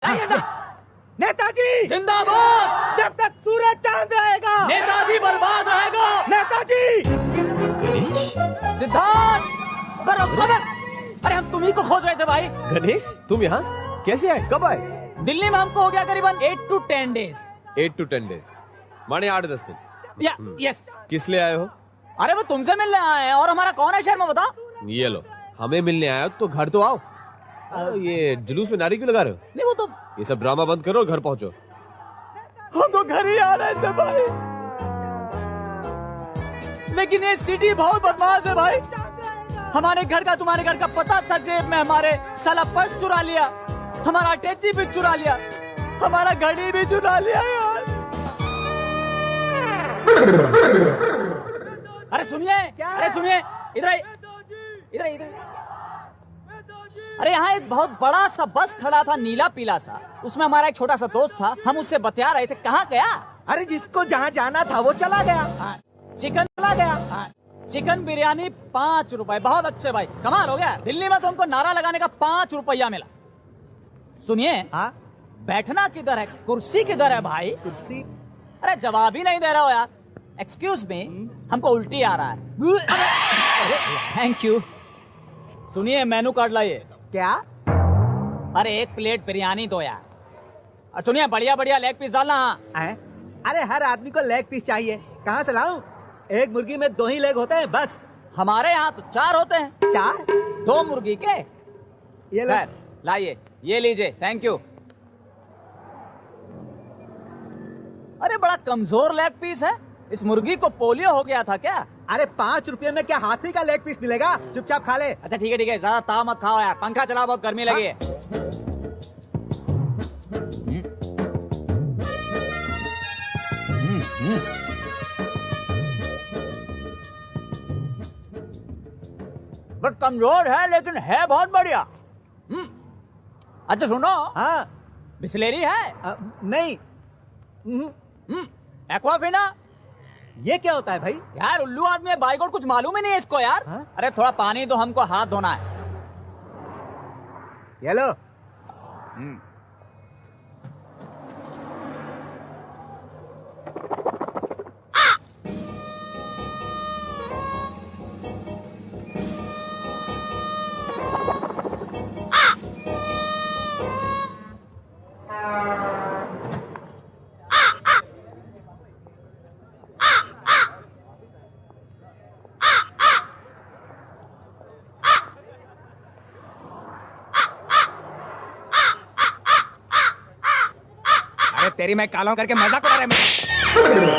आइए ना। नेताजी जिंदाबाद। जब तक सूरज चांद रहेगा नेताजी बर्बाद रहेगा। नेताजी। गणेश, सिद्धार्थ बराबर। अरे हम तुम्ही को खोज रहे थे भाई। गणेश तुम यहाँ कैसे आए, कब आए? दिल्ली में हमको हो गया करीबन 8 to 10 days। 8 to 10 days, माने 8-10 दिन। या यस। किस लिए आए हो? अरे वो तुमसे मिलने आए हैं और हमारा कौन है शहर में बताओ। ये लो, हमें मिलने आए हो तो घर तो आओ। ये जुलूस में नारी क्यों लगा रहे हो? नहीं वो तो ये सब ड्रामा बंद करो और घर पहुंचो। हम तो घर ही आ रहे थे भाई, लेकिन ये सिटी बहुत बदमाश है भाई। हमारे घर का तुम्हारे घर का पता था जेब में, हमारे साला पर्स चुरा लिया, हमारा अटैची भी चुरा लिया, हमारा घड़ी भी चुरा लिया यार। अरे सुनिए, अरे सुनिए, इधर आइए, इधर आइए, इधर। अरे यहाँ एक बहुत बड़ा सा बस खड़ा था, नीला पीला सा। उसमें हमारा एक छोटा सा दोस्त था, हम उससे बतिया रहे थे। कहाँ गया? अरे जिसको जहाँ जाना था वो चला गया। चिकन चला गया। चिकन बिरयानी 5 रुपए, बहुत अच्छे भाई, कमाल हो गया। दिल्ली में तो हमको नारा लगाने का 5 रुपया मिला। सुनिए, हाँ बैठना किधर है, कुर्सी किधर है भाई? कुर्सी। अरे जवाब ही नहीं दे रहे हो यार। एक्सक्यूज मी, हमको उल्टी आ रहा है। Thank you. सुनिए, मेनू कार्ड लाइए। क्या? अरे 1 प्लेट बिरयानी दो यार। और सुनिए, बढ़िया बढ़िया लेग पीस डालना। अरे हर आदमी को लेग पीस चाहिए, कहाँ से लाऊं? एक मुर्गी में 2 ही लेग होते हैं बस। हमारे यहाँ तो 4 होते हैं। 4? 2 मुर्गी के। ये ले। लाइए, ये लीजिए, थैंक यू। अरे बड़ा कमजोर लेग पीस है। इस मुर्गी को पोलियो हो गया था क्या? अरे 5 रुपए में क्या हाथी का लेग पीस मिलेगा? चुपचाप खा ले। अच्छा ठीक है ठीक है, ज्यादा ताव मत खाओ यार। पंखा चलाओ, बहुत गर्मी लगी है। बट कमजोर है लेकिन है बहुत बढ़िया। अच्छा सुनो, हाँ। बिस्लेरी है? नहीं। एक्वाफिना। ये क्या होता है भाई? यार उल्लू आदमी है, बाइगोड, कुछ मालूम ही नहीं है इसको यार। हाँ? अरे थोड़ा पानी दो, हमको हाथ धोना है। ये लो। अरे तेरी मैं कालों करके मजाक उड़ा रहे हैं।